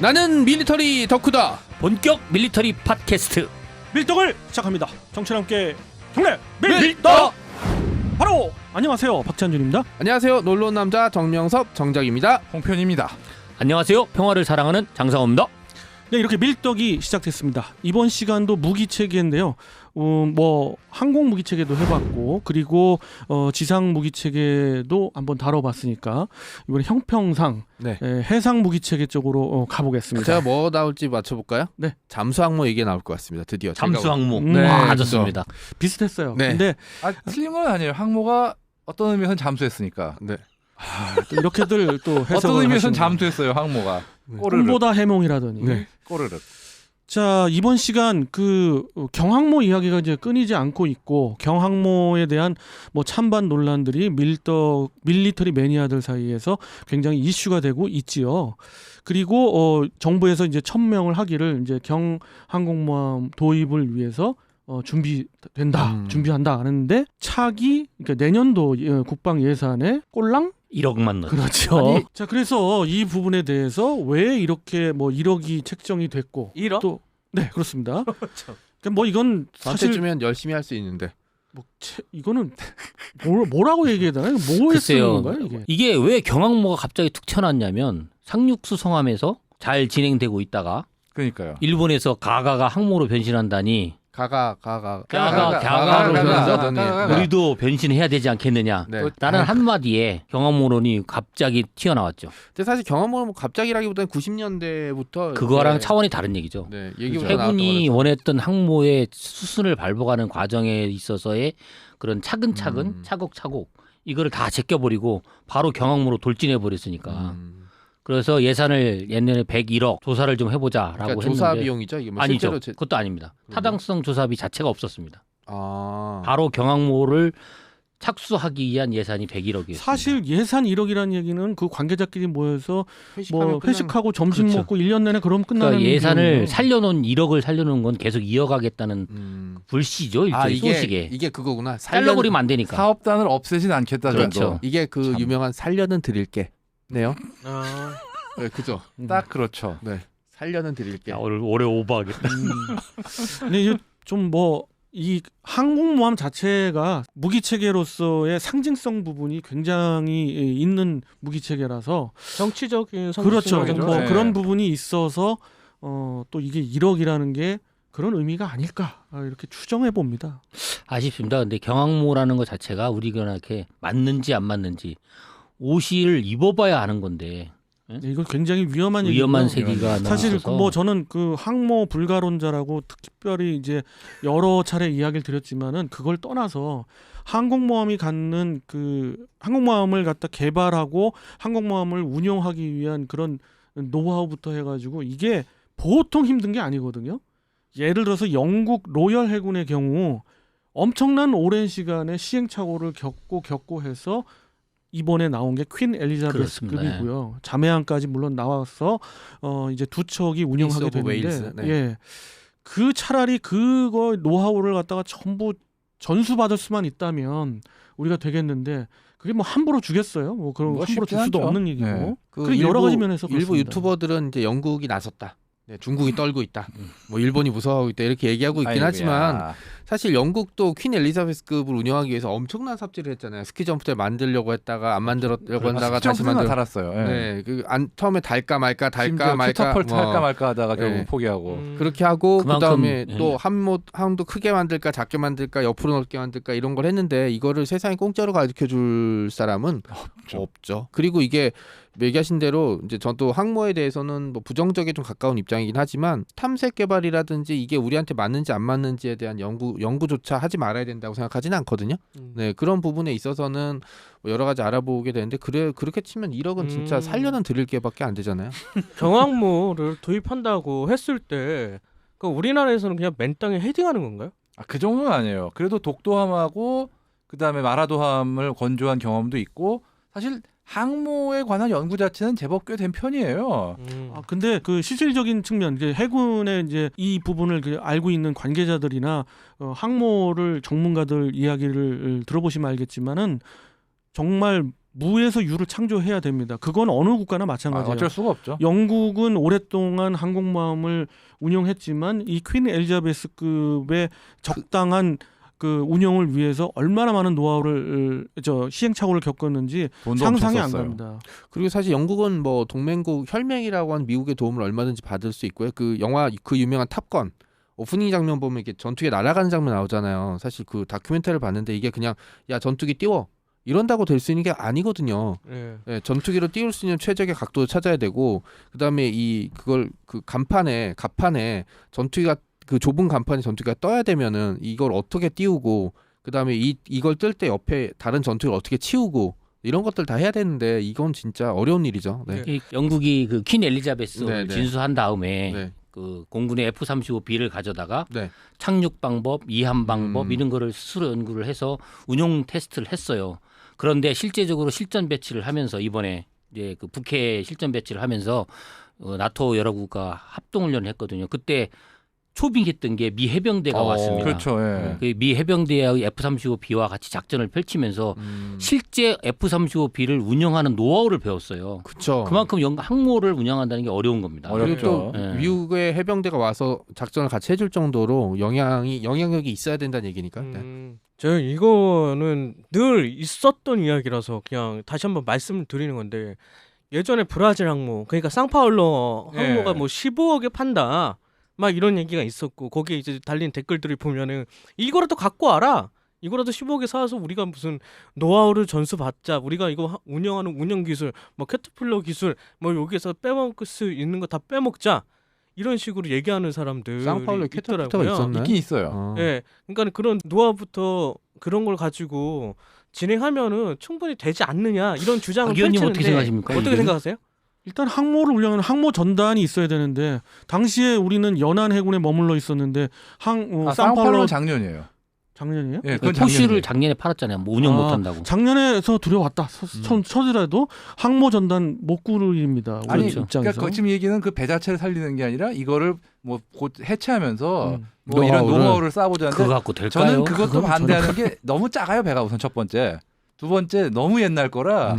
나는 밀리터리 덕후다. 본격 밀리터리 팟캐스트 밀떡을 시작합니다. 정치와 함께 경례 밀떡. 바로 안녕하세요, 박찬준입니다. 안녕하세요. 놀러 온 남자 정명섭 정작입니다. 홍편입니다. 안녕하세요. 평화를 사랑하는 장상호입니다. 네, 이렇게 밀떡이 시작됐습니다. 이번 시간도 무기체계인데요. 뭐 항공 무기체계도 해봤고, 그리고 지상 무기체계도 한번 다뤄봤으니까 이번에 형평상 네. 해상 무기체계 쪽으로 가보겠습니다. 제가 뭐 나올지 맞춰볼까요? 네. 잠수항모 얘기 나올 것 같습니다. 드디어. 잠수항모. 네, 맞았습니다. 비슷했어요. 네. 근데 틀린 건 아니에요. 항모가 어떤 의미에서는 잠수했으니까. 네. 또 이렇게들 또 해석을 어떤 의미에서는 하시는 잠수했어요. 항모가. 꼬르륵. 꿈보다 해몽이라더니. 네. 꼬르륵. 자, 이번 시간 그 경항모 이야기가 이제 끊이지 않고 있고, 경항모에 대한 뭐 찬반 논란들이 밀리터리 매니아들 사이에서 굉장히 이슈가 되고 있지요. 그리고 정부에서 이제 1000명을 하기를 이제 경항공모함 도입을 위해서 준비한다 하는데 차기 그러니까 내년도 국방 예산에 꼴랑 1억만 넣. 그렇죠. 자, 그래서 이 부분에 대해서 왜 이렇게 뭐 1억이 책정이 됐고 1억? 또 네, 그렇습니다. 그러니까 뭐 이건 사실 사실 주면 열심히 할 수 있는데. 뭐 이거는 뭐라고 얘기해야 되나요? 뭐에 쓰는 건가요, 이게? 이게 왜 경항모가 갑자기 툭 튀어나왔냐면 상륙수성함에서 잘 진행되고 있다가 그러니까요. 일본에서 가가가 항모로 변신한다니 가가로 가가. 우리도 변신해야 되지 않겠느냐. 네. 라는 한마디에 경항모론이 갑자기 튀어나왔죠. 근데 사실 경험은 뭐 갑자기라기보다는 90년대부터 그거랑 차원이 다른 얘기죠. 네, 얘기부터 해군이 나왔던 원했던 항모의 수순을 밟아가는 과정에 있어서의 그런 차근차근 차곡차곡 이거를 다 제껴버리고 바로 경항모로 돌진해 버렸으니까. 그래서 예산을 옛날에 101억 조사를 좀 해보자라고 그러니까 했는데 조사 비용이죠. 이게 뭐 아니죠. 실제로 그것도 아닙니다. 타당성 조사비 자체가 없었습니다. 아. 바로 경항모를 착수하기 위한 예산이 101억이었습니다. 사실 예산 1억이라는 얘기는 그 관계자끼리 모여서 뭐 회식하고 점심 그렇죠. 먹고 1년 내내 그럼 끝나는 그러니까 예산을 비용이에요. 살려놓은 1억을 살려놓은 건 계속 이어가겠다는 불씨죠. 일종의 소식에. 이게 그거구나. 잘라버리면 안 되니까. 사업단을 없애진 않겠다 그렇죠. 정도. 이게 그 참. 유명한 살려는 드릴게. 네요. 네, 그죠. 딱 그렇죠. 네. 살려는 드릴게. 야, 오래 오버하겠다. 근데 좀 뭐 이 항공모함 자체가 무기체계로서의 상징성 부분이 굉장히 있는 무기체계라서 정치적인 그렇죠. 거죠. 뭐 네. 그런 부분이 있어서 또 이게 1억이라는 게 그런 의미가 아닐까 이렇게 추정해 봅니다. 아쉽습니다. 근데 경항모라는 것 자체가 우리가 이렇게 맞는지 안 맞는지 옷을 입어봐야 아는 건데 이건 굉장히 위험한 위험한 얘기고요. 세기가 사실 나와서 뭐 저는 그 항모 불가론자라고 특별히 이제 여러 차례 이야기를 드렸지만은 그걸 떠나서 항공모함이 갖는 그 항공모함을 갖다 개발하고 항공모함을 운용하기 위한 그런 노하우부터 해가지고 이게 보통 힘든 게 아니거든요. 예를 들어서 영국 로열 해군의 경우 엄청난 오랜 시간의 시행착오를 겪고 해서 이번에 나온 게 퀸 엘리자베스급이고요. 자매함까지 물론 나와서 이제 두 척이 운영하게 프린스 오브 되는데, 웨일스, 네. 예, 그 차라리 그거 노하우를 갖다가 전부 전수받을 수만 있다면 우리가 되겠는데 그게 뭐 함부로 주겠어요? 뭐 그런 뭐 함부로 쉽지 줄 수도 않죠. 없는 얘기고. 네. 그 여러 가지 면에서 일부 그렇습니다. 유튜버들은 이제 영국이 나섰다. 네, 중국이 떨고 있다. 뭐 일본이 무서워하고 있다. 이렇게 얘기하고 있긴 아이고야. 하지만 사실 영국도 퀸 엘리자베스급을 운영하기 위해서 엄청난 삽질을 했잖아요. 스키 점프대 만들려고 했다가 안 만들려고 하다가 다시 만들. 달았어요. 예. 네, 처음에 달까 말까 심지어 말까 큐터펄트 할까 말까 하다가 결국 네. 포기하고. 그렇게 하고 그만큼, 그다음에 예. 또 함도 크게 만들까 작게 만들까 옆으로 넓게 만들까 이런 걸 했는데 이거를 세상에 공짜로 가르쳐 줄 사람은 없죠. 그리고 이게 얘기하신 대로 이제 저도 항모에 대해서는 뭐 부정적에 좀 가까운 입장이긴 하지만 탐색 개발이라든지 이게 우리한테 맞는지 안 맞는지에 대한 연구조차 하지 말아야 된다고 생각하지는 않거든요. 네, 그런 부분에 있어서는 여러 가지 알아보게 되는데 그렇게 치면 1억은 진짜 살려는 드릴 게밖에 안 되잖아요. 경항모를 도입한다고 했을 때 그 우리나라에서는 그냥 맨 땅에 헤딩하는 건가요? 그 정도는 아니에요. 그래도 독도함하고 그다음에 마라도함을 건조한 경험도 있고 사실 항모에 관한 연구 자체는 제법 꽤 된 편이에요. 근데 그 실질적인 측면, 이제 해군의 이제 이 부분을 알고 있는 관계자들이나 항모를 전문가들 이야기를 들어보시면 알겠지만은 정말 무에서 유를 창조해야 됩니다. 그건 어느 국가나 마찬가지예요. 어쩔 수가 없죠. 영국은 오랫동안 항공모함을 운영했지만 이 퀸 엘리자베스급의 적당한 그 운영을 위해서 얼마나 많은 노하우를 시행착오를 겪었는지 돈도 상상이 엄청 안 썼어요. 갑니다. 그리고 사실 영국은 뭐 동맹국 혈맹이라고 하는 미국의 도움을 얼마든지 받을 수 있고요. 그 영화 그 유명한 탑건 오프닝 장면 보면 이렇게 전투기 날아가는 장면 나오잖아요. 사실 그 다큐멘터리를 봤는데 이게 그냥 야 전투기 띄워 이런다고 될 수 있는 게 아니거든요. 예. 예, 전투기로 띄울 수 있는 최적의 각도를 찾아야 되고 그다음에 그걸 그 갑판에 전투기가 그 좁은 간판에 전투기가 떠야 되면은 이걸 어떻게 띄우고 그다음에 이걸 뜰 때 옆에 다른 전투기를 어떻게 치우고 이런 것들 다 해야 되는데 이건 진짜 어려운 일이죠. 네. 이 영국이 그 퀸 엘리자베스를 네, 네. 진수한 다음에 네. 그 공군의 F-35B를 가져다가 네. 착륙 방법, 이함 방법 이런 거를 스스로 연구를 해서 운용 테스트를 했어요. 그런데 실제적으로 실전 배치를 하면서 이번에 이제 그 북해 실전 배치를 하면서 나토 여러 국가 합동 훈련을 했거든요. 그때 초빙했던 게 미 해병대가 왔습니다. 그렇죠. 예. 그 미 해병대의 F-35B와 같이 작전을 펼치면서 실제 F-35B를 운영하는 노하우를 배웠어요. 그렇죠. 그만큼 항모를 운영한다는 게 어려운 겁니다. 그리고 또 네. 미국의 해병대가 와서 작전을 같이 해줄 정도로 영향력이 있어야 된다는 얘기니까. 네. 저 이거는 늘 있었던 이야기라서 그냥 다시 한번 말씀을 드리는 건데 예전에 브라질 항모 그러니까 상파울로 항모가 예. 뭐 15억에 판다 막 이런 얘기가 있었고 거기에 이제 달린 댓글들을 보면은 이거라도 갖고 와라 이거라도 15억에 사서 우리가 무슨 노하우를 전수받자 우리가 이거 운영하는 운영 기술 뭐 캐터필러 기술 뭐 여기에서 빼먹을 수 있는 거 다 빼먹자 이런 식으로 얘기하는 사람들이 상파울로에 캐터필러가 있더라고요. 있었나요? 있긴 있어요. 예, 그러니까 그런 노하우부터 그런 걸 가지고 진행하면은 충분히 되지 않느냐 이런 주장을 박 의원님 펼치는데 어떻게 생각하십니까? 어떻게 생각하세요? 일단 항모를 운영하는 항모 전단이 있어야 되는데 당시에 우리는 연안 해군에 머물러 있었는데 상파울로 상파울로 작년이에요. 작년이에요? 예, 그건 포슈를 작년이에요. 작년에 팔았잖아요. 뭐 운영 못한다고. 작년에서 들여왔다 쳐더라도 항모 전단 못 구르입니다. 우리 아니, 입장에서. 그러니까 지금 얘기는 그 배 자체를 살리는 게 아니라 이거를 뭐 곧 해체하면서 뭐 노하우를. 이런 노하우를 쌓아보자는데 그거 갖고 될까요? 저는 그것도 그건 반대하는 게 너무 작아요 배가 우선 첫 번째, 두 번째 너무 옛날 거라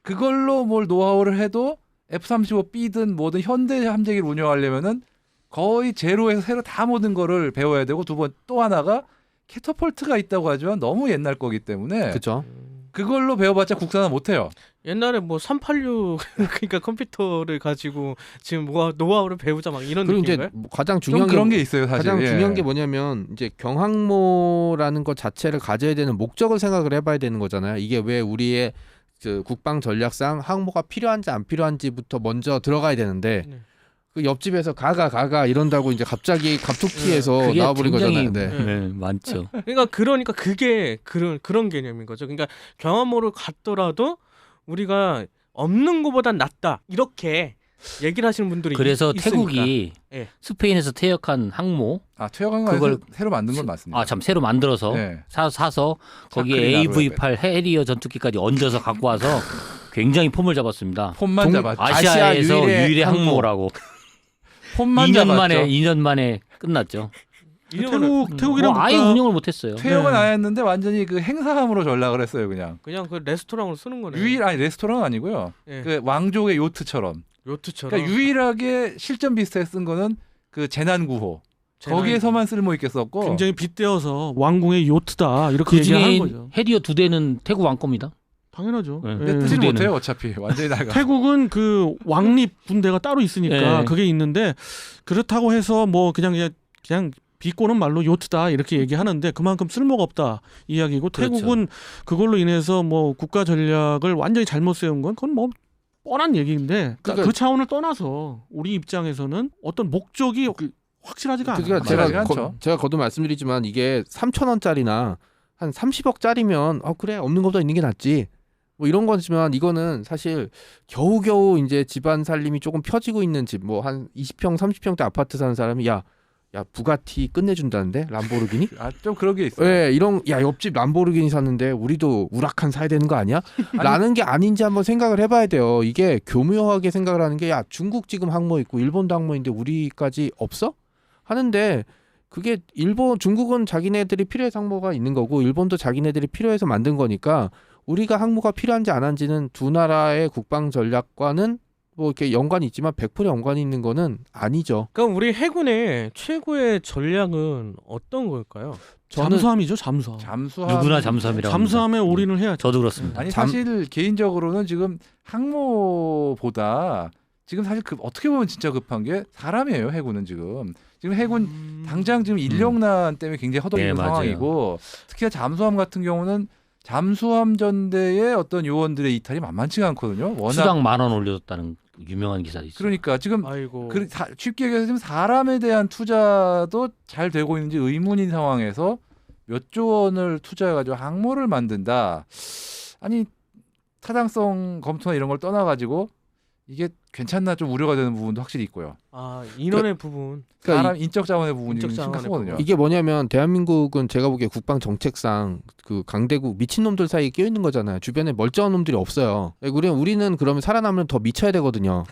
그걸로 뭘 노하우를 해도 F-35B든 뭐든 현대 함재기를 운영하려면은 거의 제로에서 새로 다 모든 거를 배워야 되고 두 번 또 하나가 캐터폴트가 있다고 하지만 너무 옛날 거기 때문에 그렇죠. 그걸로 배워봤자 국산은 못해요. 옛날에 뭐 386 그러니까 컴퓨터를 가지고 지금 뭐 노하우를 배우자 막 이런 그리고 이제 느낌인가요? 뭐 가장 좀 중요한 그런 게 있어요 사실. 가장 예. 중요한 게 뭐냐면 이제 경항모라는 것 자체를 가져야 되는 목적을 생각을 해봐야 되는 거잖아요. 이게 왜 우리의 그 국방 전략상 항모가 필요한지 안 필요한지부터 먼저 들어가야 되는데 네. 그 옆집에서 가가 이런다고 이제 갑자기 갑툭튀해서 그게 나와버린 굉장히 거잖아요. 네. 많죠. 그러니까 그게 그런 개념인 거죠. 그러니까 경험모를 갖더라도 우리가 없는 것보단 낫다 이렇게 얘기를 하시는 분들이 그래서 있으니까. 태국이 예. 스페인에서 퇴역한 항모 퇴역한 거 그걸 새로 만든 건 맞습니다. 참 새로 만들어서 네. 사서 거기에 샤크리나로 AV8 해리어 전투기까지 얹어서 갖고 와서 굉장히 폼을 잡았습니다. 폼만 잡았죠. 아시아에서 유일의 유일의 항모. 항모라고 폼만 2년 잡았죠. 만에 2년 만에 끝났죠. 태국이랑 뭐 아예 국가- 운영을 못했어요. 퇴역은 네. 안 했는데 완전히 그 행사함으로 전락을 했어요 그냥. 그냥 그 레스토랑으로 쓰는 거네. 아니 레스토랑은 아니고요. 예. 그 왕족의 요트처럼. 요트처럼. 그러니까 유일하게 실전 비슷하게 쓴 거는 그 재난구호. 거기에서만 쓸모 있게 썼고. 굉장히 빗대어서 왕궁의 요트다 이렇게 그 얘기하는 중에 거죠. 해리어 2대는 태국 왕 겁니다. 당연하죠. 네. 예. 근데 뜨지 두대는. 못해요 어차피 완전히 나가. 태국은 그 왕립 군대가 따로 있으니까 네. 그게 있는데 그렇다고 해서 뭐 그냥 비꼬는 말로 요트다 이렇게 얘기하는데 그만큼 쓸모가 없다 이야기고 그렇죠. 태국은 그걸로 인해서 뭐 국가 전략을 완전히 잘못 세운 건 그건 뭐 뻔한 얘기인데 그러니까- 그 차원을 떠나서 우리 입장에서는 어떤 목적이 확실하지가 않아요. 그러니까 맞아요. 제가 않죠. 제가 거듭 말씀드리지만 이게 3,000원짜리나 한 30억짜리면 그래 없는 것보다 있는 게 낫지. 뭐 이런 거지만 이거는 사실 겨우겨우 이제 집안 살림이 조금 펴지고 있는 집 뭐 한 20평 30평대 아파트 사는 사람이 야 부가티 끝내준다는데 람보르기니? 좀 그런 게 있어요. 왜 이런 옆집 람보르기니 샀는데 우리도 우라칸 사야 되는 거 아니야? 라는 게 아닌지 한번 생각을 해봐야 돼요. 이게 교묘하게 생각을 하는 게 중국 지금 항모 있고 일본도 항모인데 우리까지 없어? 하는데 그게 중국은 자기네들이 필요해서 항모가 있는 거고 일본도 자기네들이 필요해서 만든 거니까 우리가 항모가 필요한지 안 한지는 두 나라의 국방 전략과는 뭐 이렇게 연관이 있지만 100% 연관이 있는 거는 아니죠. 그럼 우리 해군의 최고의 전략은 어떤 걸까요? 저는 잠수함이죠, 잠수함. 잠수함 누구나 잠수함이라고. 잠수함에 올인을 해야죠. 저도 그렇습니다. 아니 사실 개인적으로는 지금 항모보다 지금 사실 어떻게 보면 진짜 급한 게 사람이에요. 해군은 지금 해군 당장 지금 인력난 때문에 굉장히 허덕이는 네, 맞아요. 상황이고 특히나 잠수함 같은 경우는 잠수함 전대의 어떤 요원들의 이탈이 만만치가 않거든요. 워낙 수당 10,000원 올려줬다는 유명한 기사도 있어요. 그러니까 지금 아이고. 쉽게 얘기해서 지금 사람에 대한 투자도 잘 되고 있는지 의문인 상황에서 몇 조 원을 투자해가지고 항모를 만든다. 아니 타당성 검토나 이런 걸 떠나가지고 이게 괜찮나 좀 우려가 되는 부분도 확실히 있고요. 아 인원의 부분. 그러니까 사람 인적 자원의 부분이 인적 자원의 심각하거든요. 이게 뭐냐면 대한민국은 제가 보기에 국방 정책상 그 강대국 미친 놈들 사이에 끼어 있는 거잖아요. 주변에 멀쩡한 놈들이 없어요. 우리는 그러면 살아남으면 더 미쳐야 되거든요.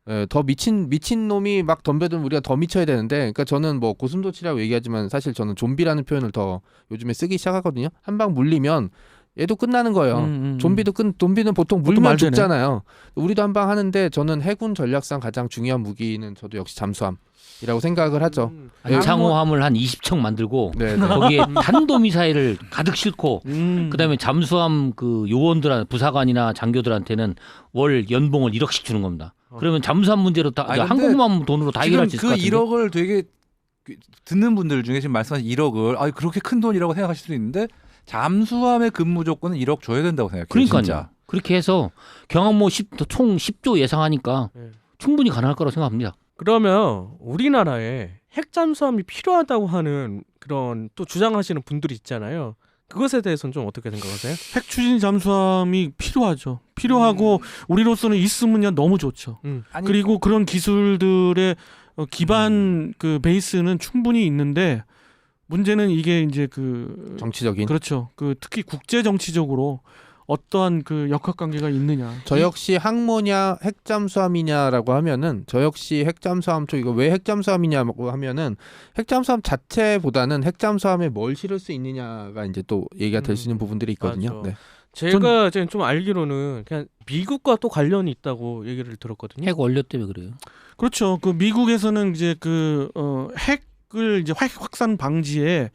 예, 더 미친 놈이 막 덤벼들면 우리가 더 미쳐야 되는데, 그러니까 저는 뭐 고슴도치라고 얘기하지만 사실 저는 좀비라는 표현을 더 요즘에 쓰기 시작하거든요. 한 방 물리면 얘도 끝나는 거예요. 좀비는 보통 물면 말되네. 죽잖아요. 우리도 한 방 하는데 저는 해군 전략상 가장 중요한 무기는 저도 역시 잠수함이라고 생각을 하죠. 안창호함을 한 20척 만들고 네, 네. 거기에 탄도미사일을 가득 싣고 그다음에 잠수함 그 요원들 부사관이나 장교들한테는 월 연봉을 1억씩 주는 겁니다. 그러면 잠수함 문제로 다 아니, 근데 항공모함 돈으로 다 해결할 수 있을 것 지금 그 같은데. 1억을 되게 듣는 분들 중에 지금 말씀하신 1억을 그렇게 큰 돈이라고 생각하실 수도 있는데 잠수함의 근무 조건은 1억 줘야 된다고 생각해요. 그러니까요. 진짜. 그렇게 해서 경항모 총 10조 예상하니까 네. 충분히 가능할 거라고 생각합니다. 그러면 우리나라에 핵 잠수함이 필요하다고 하는 그런 또 주장하시는 분들이 있잖아요. 그것에 대해서는 좀 어떻게 생각하세요? 핵 추진 잠수함이 필요하죠. 필요하고 우리로서는 있으면야 너무 좋죠. 아니, 그리고 그런 기술들의 기반 그 베이스는 충분히 있는데 문제는 이게 이제 그 정치적인. 그렇죠. 그 특히 국제 정치적으로 어떠한 그 역학관계가 있느냐. 저 역시 항모냐 핵잠수함이냐라고 하면은 저 역시 핵잠수함 쪽 이거 왜 핵잠수함이냐고 하면은 핵잠수함 자체보다는 핵잠수함에 뭘 실을 수 있느냐가 이제 또 얘기가 될 수 있는 부분들이 있거든요. 맞아. 네. 제가 지금 좀 알기로는 그냥 미국과 또 관련이 있다고 얘기를 들었거든요. 핵 원료 때문에 그래요. 그렇죠. 그 미국에서는 이제 그 핵을 이제 핵 확산 방지에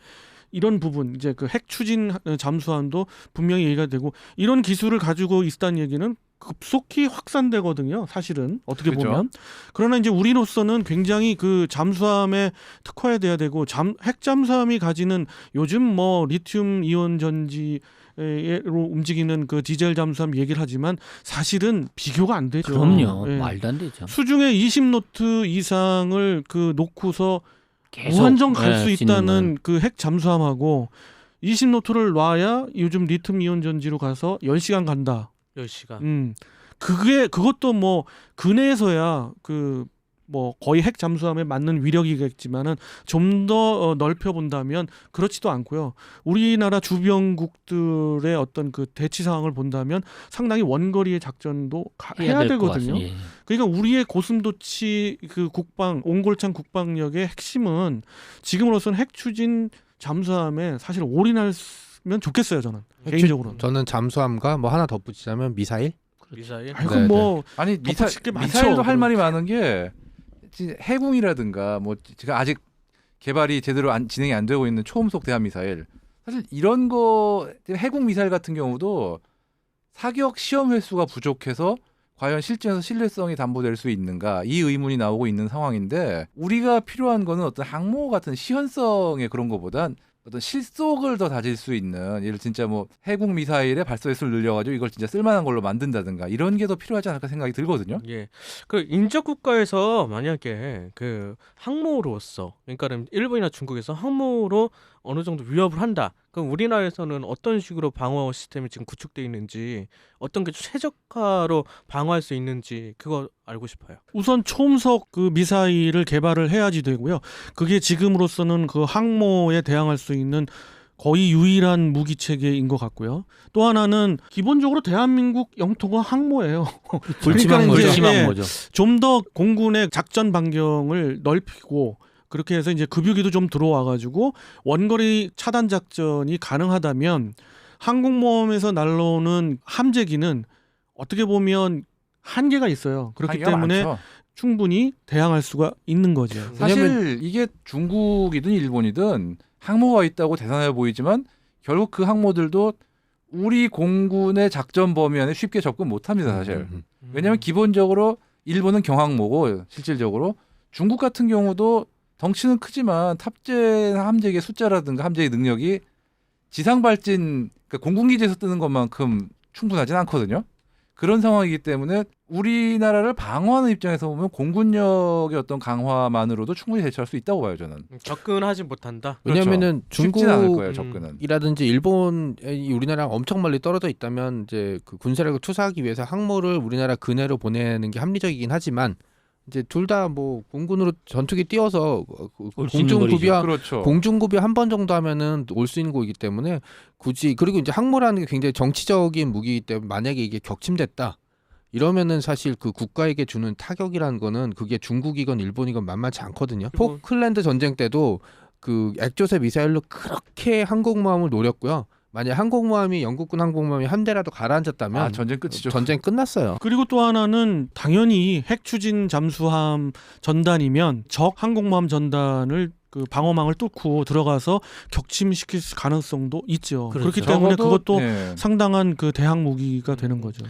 이런 부분 이제 그 핵 추진 잠수함도 분명히 얘기가 되고 이런 기술을 가지고 있다는 얘기는 급속히 확산되거든요. 사실은 어떻게 그렇죠. 보면 그러나 이제 우리로서는 굉장히 그 잠수함에 특화해야 되고 핵 잠수함이 가지는 요즘 뭐 리튬 이온 전지 로 움직이는 그 디젤 잠수함 얘기를 하지만 사실은 비교가 안 되죠. 그럼요. 예. 말도 안 되죠. 수중에 20노트 이상을 그 놓고서 계속 무한정 갈 예, 수 수 있는 있다는 그 핵 잠수함하고 20노트를 놔야 요즘 리튬 이온 전지로 가서 10시간 간다. 10시간. 그것도 뭐 근해에서야 그 뭐 거의 핵 잠수함에 맞는 위력이겠지만은 좀 더 넓혀 본다면 그렇지도 않고요. 우리나라 주변국들의 어떤 그 대치 상황을 본다면 상당히 원거리의 작전도 해야 될 것 되거든요. 같습니다. 예. 그러니까 우리의 고슴도치 그 국방 옹골찬 국방력의 핵심은 지금으로서는 핵 추진 잠수함에 사실 올인하면 좋겠어요. 저는 개인적으로는. 저는 잠수함과 뭐 하나 덧붙이자면 미사일. 미사일. 아이고 네, 뭐 아니 덧붙일 게 많죠. 미사일도 할 말이 많은 게 해궁이라든가 뭐 제가 아직 개발이 제대로 진행이 안 되고 있는 초음속 대함 미사일 사실 이런 거 해궁 미사일 같은 경우도 사격 시험 횟수가 부족해서 과연 실전에서 신뢰성이 담보될 수 있는가 이 의문이 나오고 있는 상황인데 우리가 필요한 거는 어떤 항모 같은 시연성의 그런 거보단 어떤 실속을 더 다질 수 있는 예를 진짜 뭐 해군 미사일의 발사 횟수를 늘려가지고 이걸 진짜 쓸만한 걸로 만든다든가 이런 게 더 필요하지 않을까 생각이 들거든요. 예. 그 인접 국가에서 만약에 그 항모로서 그러니까는 일본이나 중국에서 항모로 어느 정도 위협을 한다. 그럼 우리나라에서는 어떤 식으로 방어 시스템이 지금 구축돼 있는지 어떤 게 최적화로 방어할 수 있는지 그거 알고 싶어요. 우선 초음속 그 미사일을 개발을 해야지 되고요. 그게 지금으로서는 그 항모에 대항할 수 있는 거의 유일한 무기 체계인 것 같고요. 또 하나는 기본적으로 대한민국 영토가 항모예요. 불침항모죠. 이제, 불침항모죠. 좀 더 공군의 작전 반경을 넓히고 그렇게 해서 이제 급유기도 좀 들어와 가지고 원거리 차단 작전이 가능하다면 항공모함에서 날라오는 함재기는 어떻게 보면 한계가 있어요. 그렇기 한계가 때문에 많죠. 충분히 대항할 수가 있는 거죠. 사실 이게 중국이든 일본이든 항모가 있다고 대단해 보이지만 결국 그 항모들도 우리 공군의 작전 범위 안에 쉽게 접근 못합니다. 사실. 왜냐하면 기본적으로 일본은 경항모고 실질적으로 중국 같은 경우도 덩치는 크지만 탑재 함재기의 숫자라든가 함재기 능력이 지상 발진 그러니까 공군기지에서 뜨는 것만큼 충분하진 않거든요. 그런 상황이기 때문에 우리나라를 방어하는 입장에서 보면 공군력의 어떤 강화만으로도 충분히 대처할 수 있다고 봐요, 저는. 접근하지 못한다. 왜냐면은 쉽진 않을 거예요, 접근은. 중국이라든지 일본이 우리나라랑 엄청 멀리 떨어져 있다면 이제 그 군사력을 투사하기 위해서 항모를 우리나라 근해로 보내는 게 합리적이긴 하지만 이제 둘 다 뭐 공군으로 전투기 띄워서 올수 있는 공중구비와 그렇죠. 공중구비 한 번 정도 하면은 올 수 있는 거이기 때문에 굳이 그리고 이제 항모라는 게 굉장히 정치적인 무기이기 때문에 만약에 이게 격침됐다 이러면은 사실 그 국가에게 주는 타격이라는 거는 그게 중국이건 일본이건 만만치 않거든요. 그리고- 포클랜드 전쟁 때도 그 액조세 미사일로 그렇게 항공모함을 노렸고요. 만약 항공모함이 영국군 항공모함이 한 대라도 가라앉았다면 아, 전쟁 끝이죠. 전쟁 끝났어요. 그리고 또 하나는 당연히 핵 추진 잠수함 전단이면 적 항공모함 전단을 그 방어망을 뚫고 들어가서 격침시킬 가능성도 있죠. 그렇죠. 그렇기 때문에 적어도, 그것도 예. 상당한 그 대항 무기가 되는 거죠.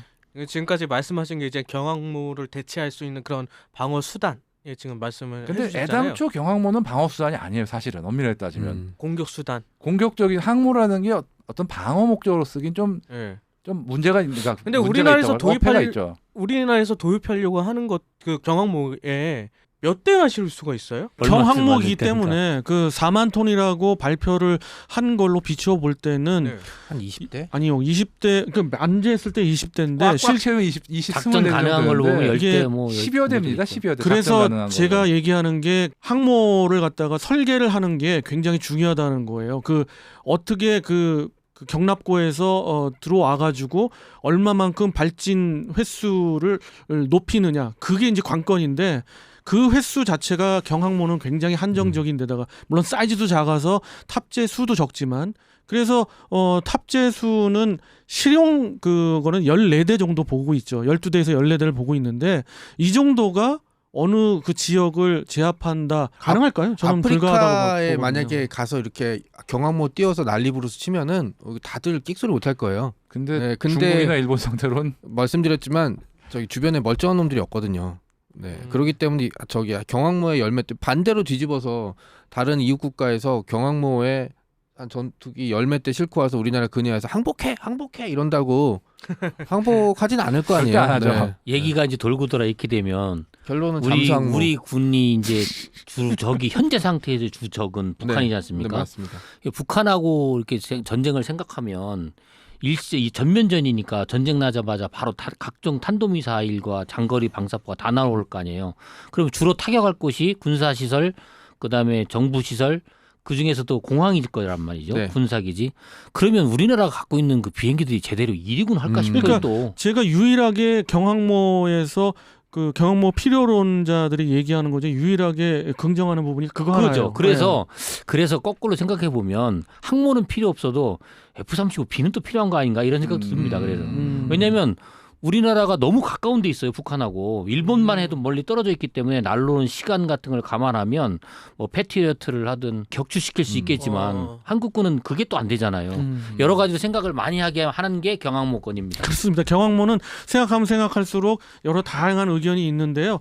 지금까지 말씀하신 게 이제 경항모를 대체할 수 있는 그런 방어 수단. 예, 지금 말씀을 근데 해주셨잖아요. 애당초 경항모는 방어 수단이 아니에요, 사실은. 엄밀하게 따지면. 공격 수단. 공격적인 항모라는 게 어떤 방어 목적으로 쓰긴 좀 예. 문제가 있는가. 근데 우리나라에서 어폐가 있죠. 우리나라에서 도입하려고 하는 것 그 경항모에 몇 대나 실을 수가 있어요? 경항모이기 얼마 때문에 그 4만 톤이라고 발표를 한 걸로 비추어 볼 때는 네. 한 20대? 아니요 20대 그 안재했을 때 20대인데 꽉꽉 채우면 20 작전 가능한 걸로 보면 이게 10대 뭐 10여 대입니다. 10여 대. 그래서 제가 얘기하는 게 항모를 갖다가 설계를 하는 게 굉장히 중요하다는 거예요. 그 어떻게 그 경납고에서 들어와 가지고 얼마만큼 발진 횟수를 높이느냐 그게 이제 관건인데 그 횟수 자체가 경항모는 굉장히 한정적인 데다가 물론 사이즈도 작아서 탑재 수도 적지만 그래서 탑재 수는 실용 그거는 14대 정도 보고 있죠. 12대에서 14대를 보고 있는데 이 정도가 어느 그 지역을 제압한다 가능할까요? 저는 불가하다고 아프리카에 보거든요. 만약에 가서 이렇게 경항모 띄워서 난리부르스 치면은 다들 끽소리 못할 거예요. 근데, 네, 근데- 중국이나 일본 상태로는 말씀드렸지만 저기 주변에 멀쩡한 놈들이 없거든요. 네, 그렇기 때문에 저기 경항모의 열매 반대로 뒤집어서 다른 이웃 국가에서 경항모에 한 전투기 열매 대 싣고 와서 우리나라 근해에서 항복해 이런다고 항복하진 않을 거 아니에요. 절대 안 하죠. 얘기가 이제 돌고 돌아 이렇게 되면 결론은 우리 잠수항모. 우리 군이 이제 주 적이 현재 상태에서 주 적은 북한이지 네, 않습니까? 맞습니다. 북한하고 이렇게 전쟁을 생각하면 일제 이 전면전이니까 전쟁 나자마자 바로 각종 탄도미사일과 장거리 방사포가 다 나올 거 아니에요. 그럼 주로 타격할 곳이 군사시설, 그다음에 정부시설, 그 중에서도 공항일 거란 말이죠. 네. 군사기지. 그러면 우리나라가 갖고 있는 그 비행기들이 제대로 일위군 할까 싶어요. 그러니까 또. 제가 유일하게 경항모에서 그 경항모 필요론자들이 얘기하는 거죠. 유일하게 긍정하는 부분이 그거 하나예요. 그렇죠. 그래서 거꾸로 생각해 보면 항모는 필요 없어도 F-35B는 또 필요한 거 아닌가 이런 생각도 듭니다. 그래서 왜냐하면 우리나라가 너무 가까운 데 있어요. 북한하고 일본만 해도 멀리 떨어져 있기 때문에 날로는 시간 같은 걸 감안하면 뭐 패트리어트를 하든 격추시킬 수 있겠지만 한국군은 그게 또 안 되잖아요. 여러 가지로 생각을 많이 하게 하는 게 경항모권입니다. 그렇습니다. 경항모는 생각하면 생각할수록 여러 다양한 의견이 있는데요.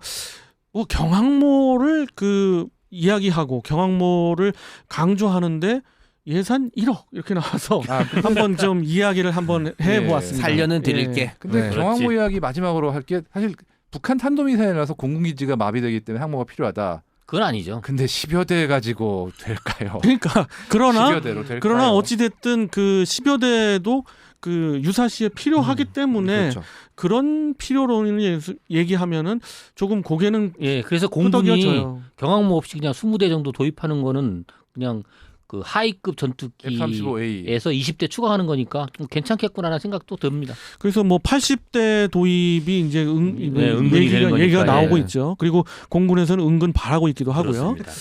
경항모를 그 이야기하고 경항모를 강조하는데 예산 1억 이렇게 나와서 한번 좀 이야기를 한번 해보았습니다. 살려는 예. 드릴게. 근데 네. 경항모 그렇지. 이야기 마지막으로 할 게 사실 북한 탄도미사일이라서 공군기지가 마비되기 때문에 항모가 필요하다. 그건 아니죠. 근데 10여 대 가지고 될까요? 그러니까 10여 대로 될까요? 그러나 어찌 됐든 그 10여 대도 그 유사시에 필요하기 때문에 그렇죠. 그런 필요론을 얘기하면은 조금 고개는 예, 그래서 공군이 끄덕여져요. 경항모 없이 그냥 20대 정도 도입하는 거는 그냥 그 하이급 전투기에서 F-35A 20대 추가하는 거니까 좀 괜찮겠구나라는 생각도 듭니다. 그래서 뭐 80대 도입이 이제 은근히 되는 거니까. 얘기가 나오고 예. 있죠. 그리고 공군에서는 은근 바라고 있기도 하고요. 그렇습니다.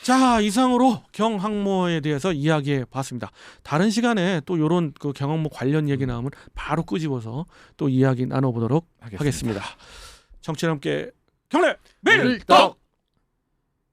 자, 이상으로 경항모에 대해서 이야기해 봤습니다. 다른 시간에 또 이런 그 경항모 관련 얘기 나오면 바로 끄집어서 또 이야기 나눠보도록 하겠습니다. 청취자 함께 경례 밀떡.